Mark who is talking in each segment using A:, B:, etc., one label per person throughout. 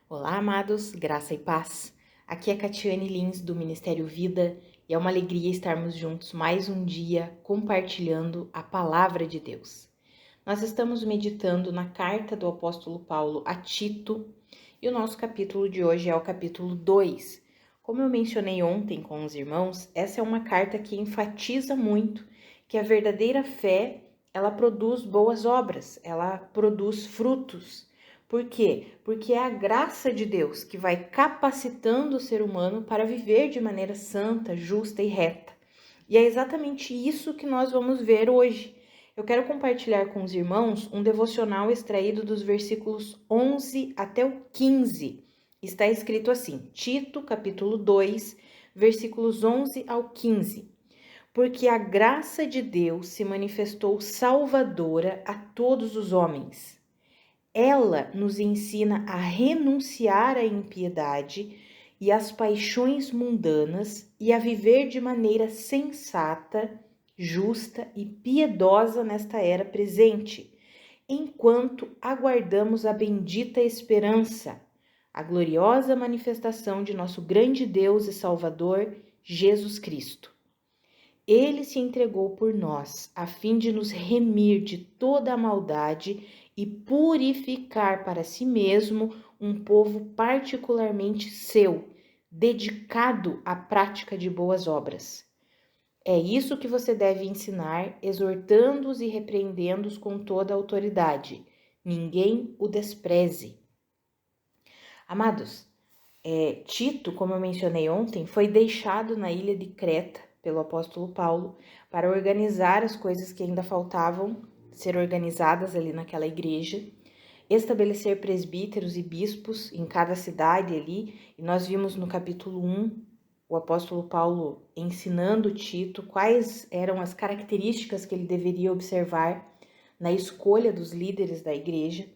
A: Olá, amados, graça e paz. Aqui é Catiane Lins, do Ministério Vida, e é uma alegria estarmos juntos mais um dia compartilhando a palavra de Deus. Nós estamos meditando na carta do apóstolo Paulo a Tito, e o nosso capítulo de hoje é o capítulo 2. Como eu mencionei ontem com os irmãos, essa é uma carta que enfatiza muito que a verdadeira fé, ela produz boas obras, ela produz frutos. Por quê? Porque é a graça de Deus que vai capacitando o ser humano para viver de maneira santa, justa e reta. E é exatamente isso que nós vamos ver hoje. Eu quero compartilhar com os irmãos um devocional extraído dos versículos 11 até o 15. Está escrito assim, Tito, capítulo 2, versículos 11 ao 15. Porque a graça de Deus se manifestou salvadora a todos os homens. Ela nos ensina a renunciar à impiedade e às paixões mundanas e a viver de maneira sensata, justa e piedosa nesta era presente, enquanto aguardamos a bendita esperança, a gloriosa manifestação de nosso grande Deus e Salvador, Jesus Cristo. Ele se entregou por nós, a fim de nos remir de toda a maldade e purificar para si mesmo um povo particularmente seu, dedicado à prática de boas obras. É isso que você deve ensinar, exortando-os e repreendendo-os com toda a autoridade. Ninguém o despreze. Amados, Tito, como eu mencionei ontem, foi deixado na ilha de Creta pelo apóstolo Paulo para organizar as coisas que ainda faltavam ser organizadas ali naquela igreja, estabelecer presbíteros e bispos em cada cidade ali, e nós vimos no capítulo 1 o apóstolo Paulo ensinando Tito quais eram as características que ele deveria observar na escolha dos líderes da igreja.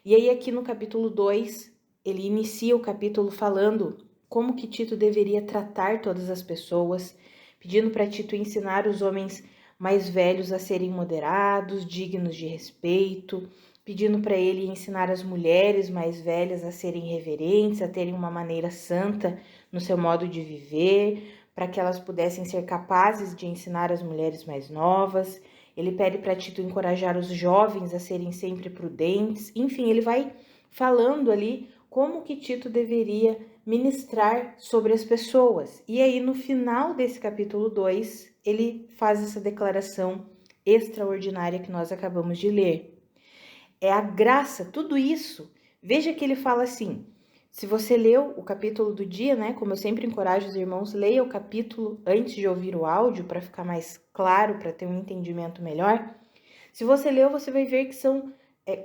A: E aí aqui no capítulo 2, ele inicia o capítulo falando como que Tito deveria tratar todas as pessoas, pedindo para Tito ensinar os homens mais velhos a serem moderados, dignos de respeito, pedindo para ele ensinar as mulheres mais velhas a serem reverentes, a terem uma maneira santa no seu modo de viver, para que elas pudessem ser capazes de ensinar as mulheres mais novas. Ele pede para Tito encorajar os jovens a serem sempre prudentes. Enfim, ele vai falando ali como que Tito deveria ministrar sobre as pessoas. E aí, no final desse capítulo 2, ele faz essa declaração extraordinária que nós acabamos de ler. É a graça, tudo isso. Veja que ele fala assim, se você leu o capítulo do dia, né, como eu sempre encorajo os irmãos, leia o capítulo antes de ouvir o áudio para ficar mais claro, para ter um entendimento melhor. Se você leu, você vai ver que são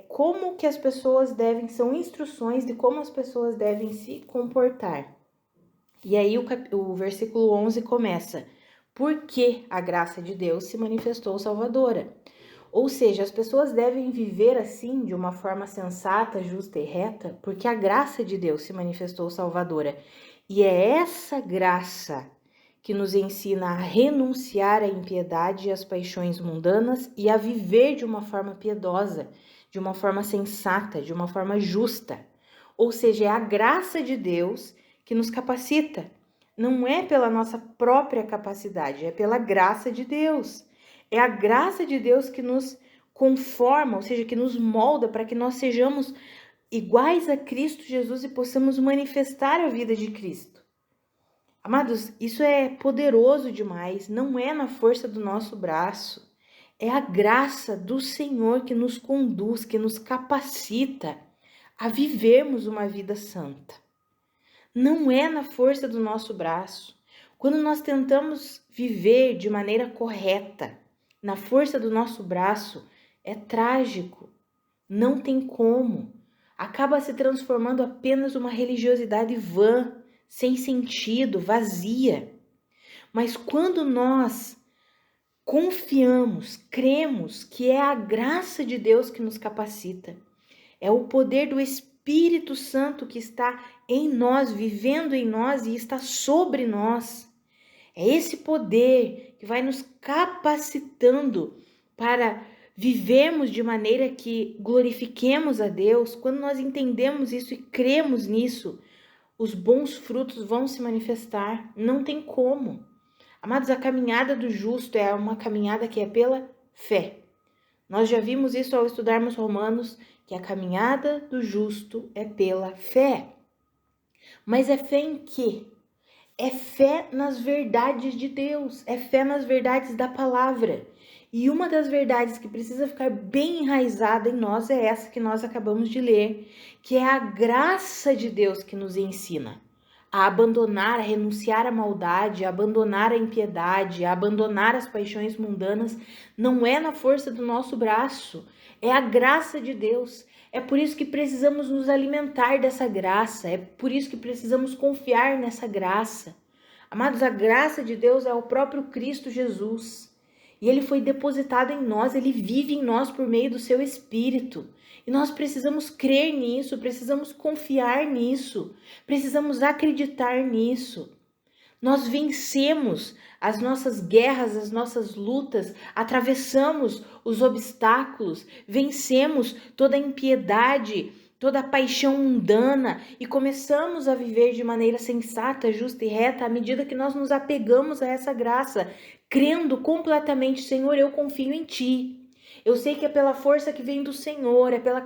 A: como que as pessoas devem, são instruções de como as pessoas devem se comportar. E aí o versículo 11 começa, porque a graça de Deus se manifestou salvadora. Ou seja, as pessoas devem viver assim, de uma forma sensata, justa e reta, porque a graça de Deus se manifestou salvadora. E é essa graça que nos ensina a renunciar à impiedade e às paixões mundanas e a viver de uma forma piedosa, de uma forma sensata, de uma forma justa. Ou seja, é a graça de Deus que nos capacita. Não é pela nossa própria capacidade, é pela graça de Deus. É a graça de Deus que nos conforma, ou seja, que nos molda para que nós sejamos iguais a Cristo Jesus e possamos manifestar a vida de Cristo. Amados, isso é poderoso demais, não é na força do nosso braço, é a graça do Senhor que nos conduz, que nos capacita a vivermos uma vida santa. Não é na força do nosso braço. Quando nós tentamos viver de maneira correta, na força do nosso braço, é trágico, não tem como. Acaba se transformando apenas uma religiosidade vã, sem sentido, vazia. Mas quando nós confiamos, cremos que é a graça de Deus que nos capacita, é o poder do Espírito Santo que está em nós, vivendo em nós e está sobre nós. É esse poder que vai nos capacitando para vivemos de maneira que glorifiquemos a Deus, quando nós entendemos isso e cremos nisso, os bons frutos vão se manifestar, não tem como. Amados, a caminhada do justo é uma caminhada que é pela fé. Nós já vimos isso ao estudarmos Romanos, que a caminhada do justo é pela fé. Mas é fé em quê? É fé nas verdades de Deus, é fé nas verdades da palavra. E uma das verdades que precisa ficar bem enraizada em nós é essa que nós acabamos de ler, que é a graça de Deus que nos ensina a abandonar, a renunciar à maldade, a abandonar a impiedade, a abandonar as paixões mundanas. Não é na força do nosso braço, é a graça de Deus. É por isso que precisamos nos alimentar dessa graça, é por isso que precisamos confiar nessa graça. Amados, a graça de Deus é o próprio Cristo Jesus. E ele foi depositado em nós, ele vive em nós por meio do seu Espírito. E nós precisamos crer nisso, precisamos confiar nisso, precisamos acreditar nisso. Nós vencemos as nossas guerras, as nossas lutas, atravessamos os obstáculos, vencemos toda a impiedade, toda a paixão mundana e começamos a viver de maneira sensata, justa e reta à medida que nós nos apegamos a essa graça, crendo completamente, Senhor, eu confio em Ti. Eu sei que é pela força que vem do Senhor, é pela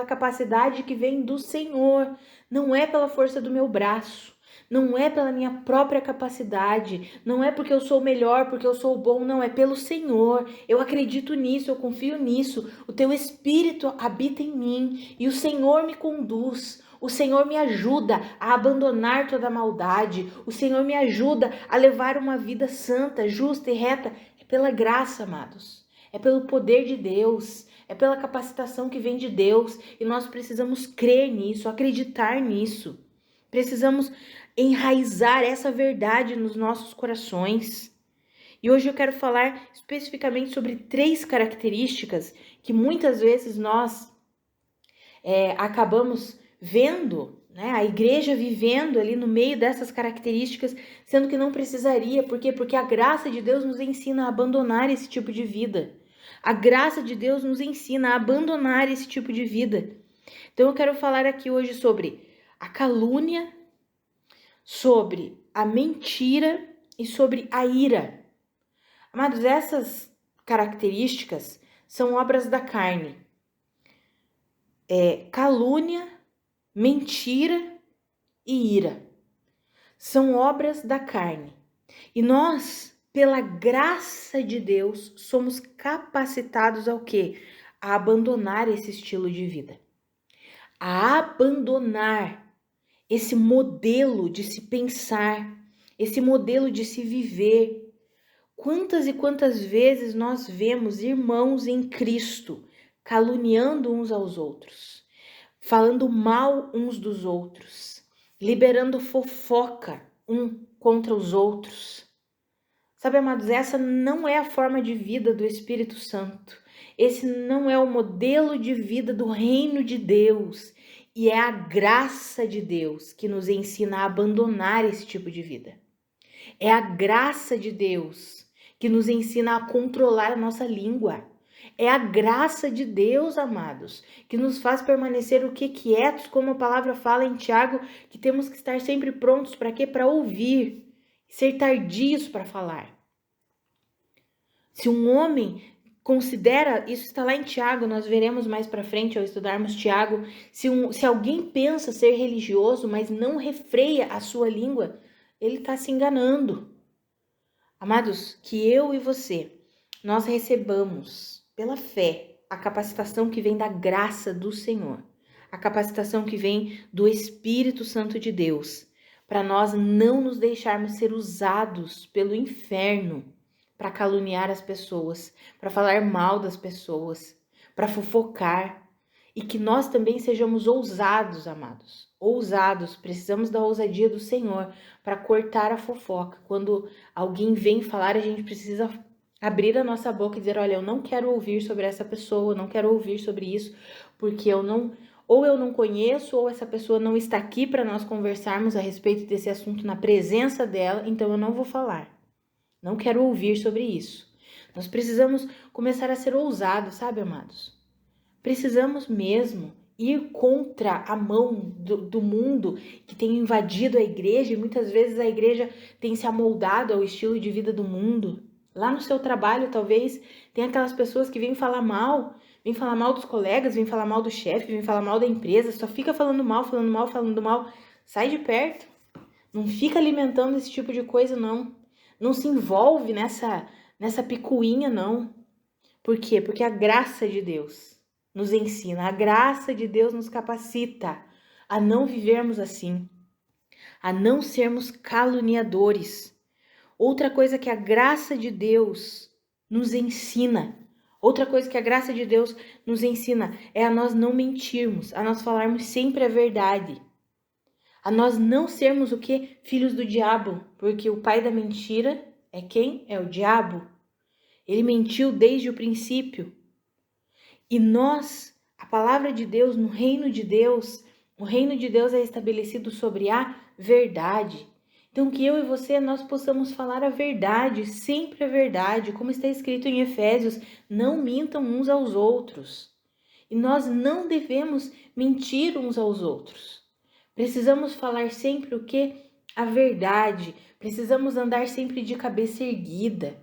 A: capacidade que vem do Senhor, não é pela força do meu braço. Não é pela minha própria capacidade, não é porque eu sou melhor, porque eu sou bom, não, é pelo Senhor. Eu acredito nisso, eu confio nisso. O teu Espírito habita em mim e o Senhor me conduz. O Senhor me ajuda a abandonar toda a maldade. O Senhor me ajuda a levar uma vida santa, justa e reta. É pela graça, amados. É pelo poder de Deus. É pela capacitação que vem de Deus. E nós precisamos crer nisso, acreditar nisso. Precisamos enraizar essa verdade nos nossos corações. E hoje eu quero falar especificamente sobre 3 características que muitas vezes nós acabamos vendo, né? A igreja vivendo ali no meio dessas características, sendo que não precisaria. Por quê? Porque a graça de Deus nos ensina a abandonar esse tipo de vida. A graça de Deus nos ensina a abandonar esse tipo de vida. Então eu quero falar aqui hoje sobre a calúnia, sobre a mentira e sobre a ira. Amados, essas características são obras da carne. Calúnia, mentira e ira. São obras da carne. E nós, pela graça de Deus, somos capacitados ao quê? A abandonar esse estilo de vida. A abandonar esse modelo de se pensar, esse modelo de se viver. Quantas e quantas vezes nós vemos irmãos em Cristo caluniando uns aos outros, falando mal uns dos outros, liberando fofoca um contra os outros. Sabe, amados, essa não é a forma de vida do Espírito Santo. Esse não é o modelo de vida do reino de Deus. E é a graça de Deus que nos ensina a abandonar esse tipo de vida. É a graça de Deus que nos ensina a controlar a nossa língua. É a graça de Deus, amados, que nos faz permanecer o que quietos, como a palavra fala em Tiago, que temos que estar sempre prontos para quê? Para ouvir, ser tardios para falar. Se um homem considera, isso está lá em Tiago, nós veremos mais para frente ao estudarmos Tiago, se alguém pensa ser religioso, mas não refreia a sua língua, ele está se enganando. Amados, que eu e você, nós recebamos pela fé a capacitação que vem da graça do Senhor, a capacitação que vem do Espírito Santo de Deus, para nós não nos deixarmos ser usados pelo inferno, para caluniar as pessoas, para falar mal das pessoas, para fofocar, e que nós também sejamos ousados, amados. Ousados, precisamos da ousadia do Senhor para cortar a fofoca. Quando alguém vem falar, a gente precisa abrir a nossa boca e dizer, olha, eu não quero ouvir sobre essa pessoa, eu não quero ouvir sobre isso, porque eu não conheço, ou essa pessoa não está aqui para nós conversarmos a respeito desse assunto na presença dela, então eu não vou falar. Não quero ouvir sobre isso. Nós precisamos começar a ser ousados, sabe, amados? Precisamos mesmo ir contra a mão do mundo que tem invadido a igreja, e muitas vezes a igreja tem se amoldado ao estilo de vida do mundo. Lá no seu trabalho, talvez, tem aquelas pessoas que vêm falar mal dos colegas, vêm falar mal do chefe, vêm falar mal da empresa, só fica falando mal, falando mal, falando mal. Sai de perto. Não fica alimentando esse tipo de coisa, não. Não se envolve nessa picuinha, não. Por quê? Porque a graça de Deus nos ensina, a graça de Deus nos capacita a não vivermos assim, a não sermos caluniadores. Outra coisa que a graça de Deus nos ensina, outra coisa que a graça de Deus nos ensina é a nós não mentirmos, a nós falarmos sempre a verdade. A nós não sermos o quê? Filhos do diabo, porque o pai da mentira é quem? É o diabo. Ele mentiu desde o princípio. E nós, a palavra de Deus, no reino de Deus, o reino de Deus é estabelecido sobre a verdade. Então que eu e você, nós possamos falar a verdade, sempre a verdade, como está escrito em Efésios, não mintam uns aos outros. E nós não devemos mentir uns aos outros. Precisamos falar sempre o quê? A verdade. Precisamos andar sempre de cabeça erguida.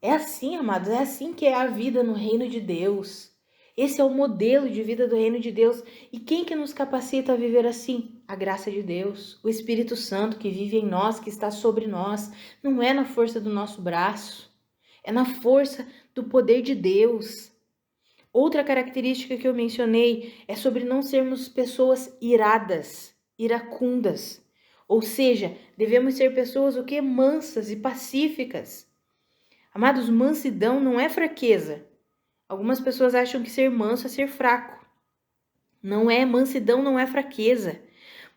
A: É assim, amados, é assim que é a vida no reino de Deus. Esse é o modelo de vida do reino de Deus. E quem que nos capacita a viver assim? A graça de Deus, o Espírito Santo que vive em nós, que está sobre nós. Não é na força do nosso braço, é na força do poder de Deus. Outra característica que eu mencionei é sobre não sermos pessoas iradas, iracundas. Ou seja, devemos ser pessoas o quê? Mansas e pacíficas. Amados, mansidão não é fraqueza. Algumas pessoas acham que ser manso é ser fraco. Não é, mansidão não é fraqueza.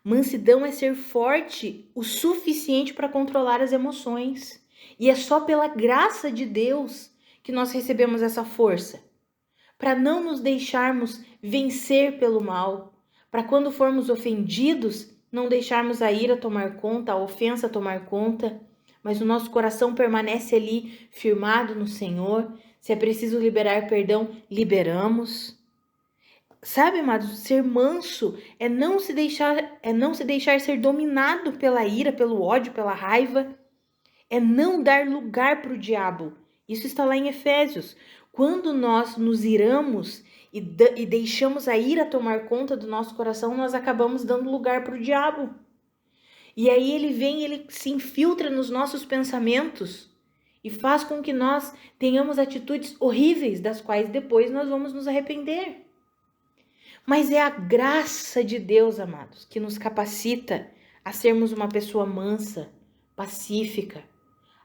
A: Mansidão é ser forte o suficiente para controlar as emoções. E é só pela graça de Deus que nós recebemos essa força. Para não nos deixarmos vencer pelo mal, para quando formos ofendidos, não deixarmos a ira tomar conta, a ofensa tomar conta, mas o nosso coração permanece ali firmado no Senhor. Se é preciso liberar perdão, liberamos. Sabe, amados, ser manso é não se deixar ser dominado pela ira, pelo ódio, pela raiva, é não dar lugar para o diabo. Isso está lá em Efésios. Quando nós nos iramos e deixamos a ira tomar conta do nosso coração, nós acabamos dando lugar para o diabo. E aí ele vem, ele se infiltra nos nossos pensamentos e faz com que nós tenhamos atitudes horríveis, das quais depois nós vamos nos arrepender. Mas é a graça de Deus, amados, que nos capacita a sermos uma pessoa mansa, pacífica,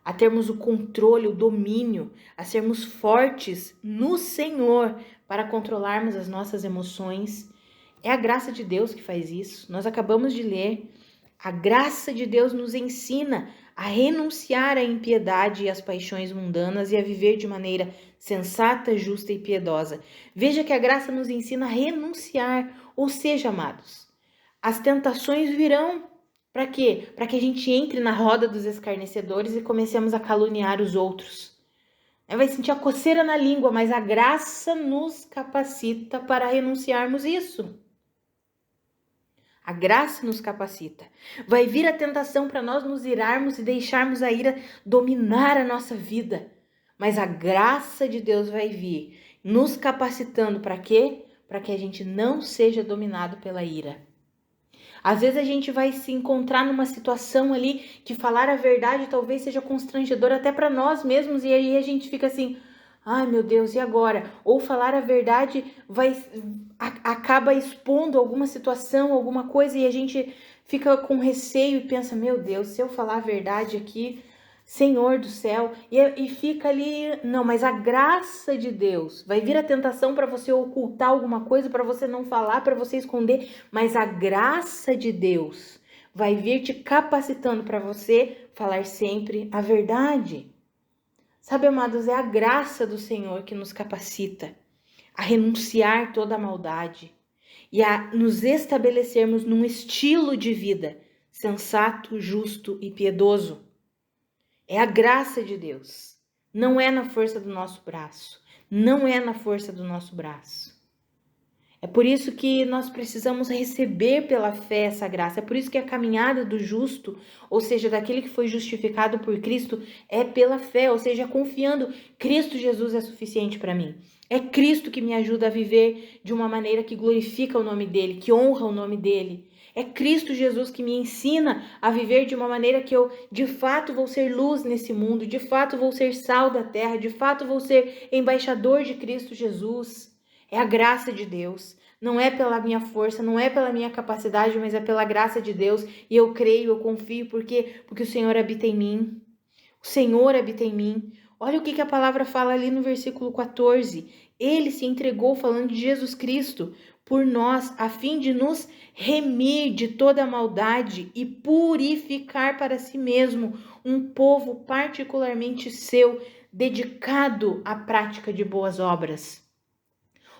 A: a termos o controle, o domínio, a sermos fortes no Senhor para controlarmos as nossas emoções. É a graça de Deus que faz isso. Nós acabamos de ler. A graça de Deus nos ensina a renunciar à impiedade e às paixões mundanas e a viver de maneira sensata, justa e piedosa. Veja que a graça nos ensina a renunciar, ou seja, amados, as tentações virão. Para quê? Para que a gente entre na roda dos escarnecedores e comecemos a caluniar os outros. Vai sentir a coceira na língua, mas a graça nos capacita para renunciarmos isso. A graça nos capacita. Vai vir a tentação para nós nos irarmos e deixarmos a ira dominar a nossa vida. Mas a graça de Deus vai vir nos capacitando para quê? Para que a gente não seja dominado pela ira. Às vezes a gente vai se encontrar numa situação ali que falar a verdade talvez seja constrangedor até para nós mesmos, e aí a gente fica assim, ai meu Deus, e agora? Ou falar a verdade acaba expondo alguma situação, alguma coisa, e a gente fica com receio e pensa, meu Deus, se eu falar a verdade aqui, Senhor do céu, e fica ali, não, mas a graça de Deus, vai vir a tentação para você ocultar alguma coisa, para você não falar, para você esconder, mas a graça de Deus vai vir te capacitando para você falar sempre a verdade. Sabe, amados, é a graça do Senhor que nos capacita a renunciar toda a maldade e a nos estabelecermos num estilo de vida sensato, justo e piedoso. É a graça de Deus. Não é na força do nosso braço. Não é na força do nosso braço. É por isso que nós precisamos receber pela fé essa graça. É por isso que a caminhada do justo, ou seja, daquele que foi justificado por Cristo, é pela fé, ou seja, confiando, Cristo Jesus é suficiente para mim. É Cristo que me ajuda a viver de uma maneira que glorifica o nome dele, que honra o nome dele. É Cristo Jesus que me ensina a viver de uma maneira que eu, de fato, vou ser luz nesse mundo, de fato, vou ser sal da terra, de fato, vou ser embaixador de Cristo Jesus. É a graça de Deus. Não é pela minha força, não é pela minha capacidade, mas é pela graça de Deus. E eu creio, eu confio, porque o Senhor habita em mim. O Senhor habita em mim. Olha o que a palavra fala ali no versículo 14. Ele se entregou, falando de Jesus Cristo, por nós, a fim de nos remir de toda maldade e purificar para si mesmo um povo particularmente seu, dedicado à prática de boas obras.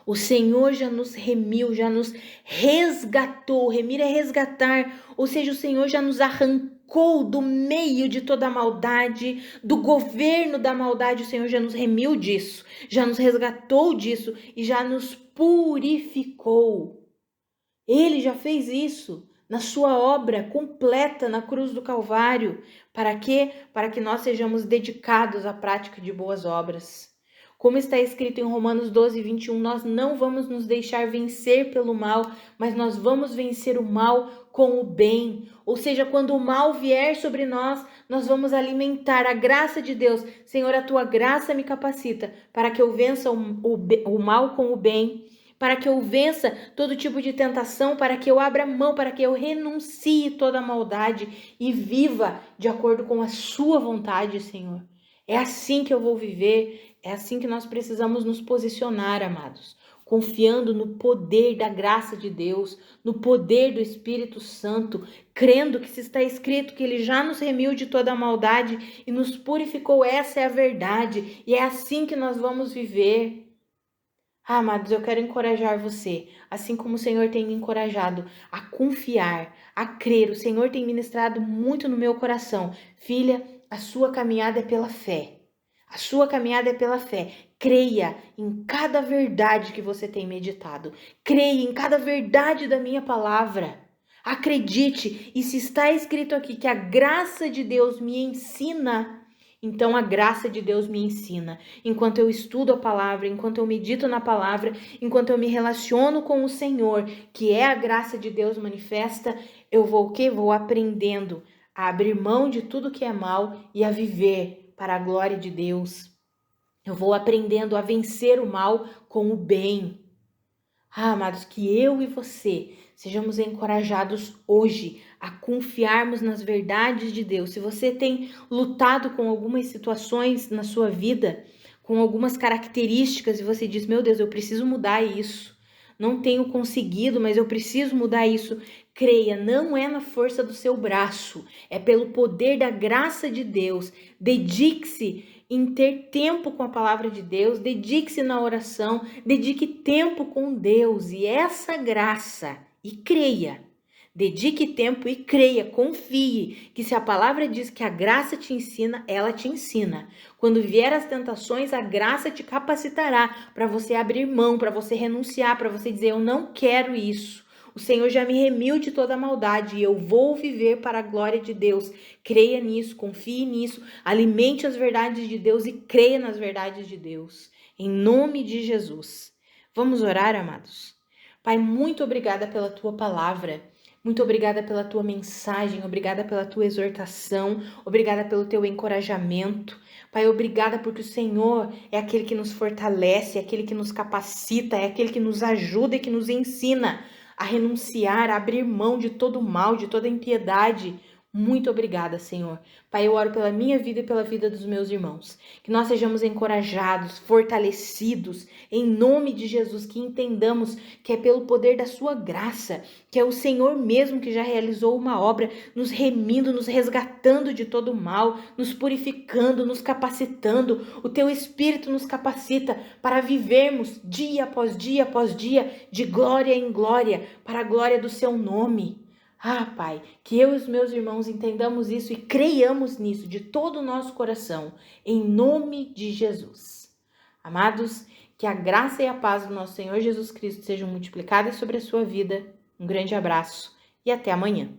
A: O Senhor já nos remiu, já nos resgatou. Remir é resgatar, ou seja, o Senhor já nos arrancou do meio de toda a maldade, do governo da maldade. O Senhor já nos remiu disso, já nos resgatou disso e já nos purificou. Ele já fez isso na sua obra completa na cruz do Calvário. Para quê? Para que nós sejamos dedicados à prática de boas obras. Como está escrito em Romanos 12, 21, nós não vamos nos deixar vencer pelo mal, mas nós vamos vencer o mal com o bem. Ou seja, quando o mal vier sobre nós, nós vamos alimentar a graça de Deus. Senhor, a tua graça me capacita para que eu vença o mal com o bem, para que eu vença todo tipo de tentação, para que eu abra mão, para que eu renuncie toda a maldade e viva de acordo com a sua vontade, Senhor. É assim que eu vou viver, é assim que nós precisamos nos posicionar, amados, confiando no poder da graça de Deus, no poder do Espírito Santo, crendo que se está escrito que Ele já nos remiu de toda a maldade e nos purificou, essa é a verdade, e é assim que nós vamos viver. Amados, eu quero encorajar você, assim como o Senhor tem me encorajado a confiar, a crer. O Senhor tem ministrado muito no meu coração. Filha, a sua caminhada é pela fé. A sua caminhada é pela fé. Creia em cada verdade que você tem meditado. Creia em cada verdade da minha palavra. Acredite, e se está escrito aqui que a graça de Deus me ensina, então a graça de Deus me ensina. Enquanto eu estudo a palavra, enquanto eu medito na palavra, enquanto eu me relaciono com o Senhor, que é a graça de Deus manifesta, eu vou o quê? Vou aprendendo a abrir mão de tudo que é mal e a viver para a glória de Deus. Eu vou aprendendo a vencer o mal com o bem. Amados, que eu e você sejamos encorajados hoje a confiarmos nas verdades de Deus. Se você tem lutado com algumas situações na sua vida, com algumas características, e você diz, meu Deus, eu preciso mudar isso. Não tenho conseguido, mas eu preciso mudar isso. Creia, não é na força do seu braço, é pelo poder da graça de Deus. Dedique-se em ter tempo com a palavra de Deus, dedique-se na oração, dedique tempo com Deus e essa graça, e creia. Dedique tempo e creia, confie, que se a palavra diz que a graça te ensina, ela te ensina. Quando vier as tentações, a graça te capacitará para você abrir mão, para você renunciar, para você dizer, eu não quero isso. O Senhor já me remiu de toda a maldade e eu vou viver para a glória de Deus. Creia nisso, confie nisso, alimente as verdades de Deus e creia nas verdades de Deus. Em nome de Jesus. Vamos orar, amados? Pai, muito obrigada pela tua palavra. Muito obrigada pela tua mensagem, obrigada pela tua exortação, obrigada pelo teu encorajamento. Pai, obrigada porque o Senhor é aquele que nos fortalece, é aquele que nos capacita, é aquele que nos ajuda e que nos ensina a renunciar, a abrir mão de todo o mal, de toda a impiedade. Muito obrigada, Senhor. Pai, eu oro pela minha vida e pela vida dos meus irmãos. Que nós sejamos encorajados, fortalecidos, em nome de Jesus, que entendamos que é pelo poder da sua graça, que é o Senhor mesmo que já realizou uma obra, nos remindo, nos resgatando de todo o mal, nos purificando, nos capacitando. O teu Espírito nos capacita para vivermos dia após dia após dia, de glória em glória, para a glória do seu nome. Ah, Pai, que eu e os meus irmãos entendamos isso e creiamos nisso de todo o nosso coração, em nome de Jesus. Amados, que a graça e a paz do nosso Senhor Jesus Cristo sejam multiplicadas sobre a sua vida. Um grande abraço e até amanhã.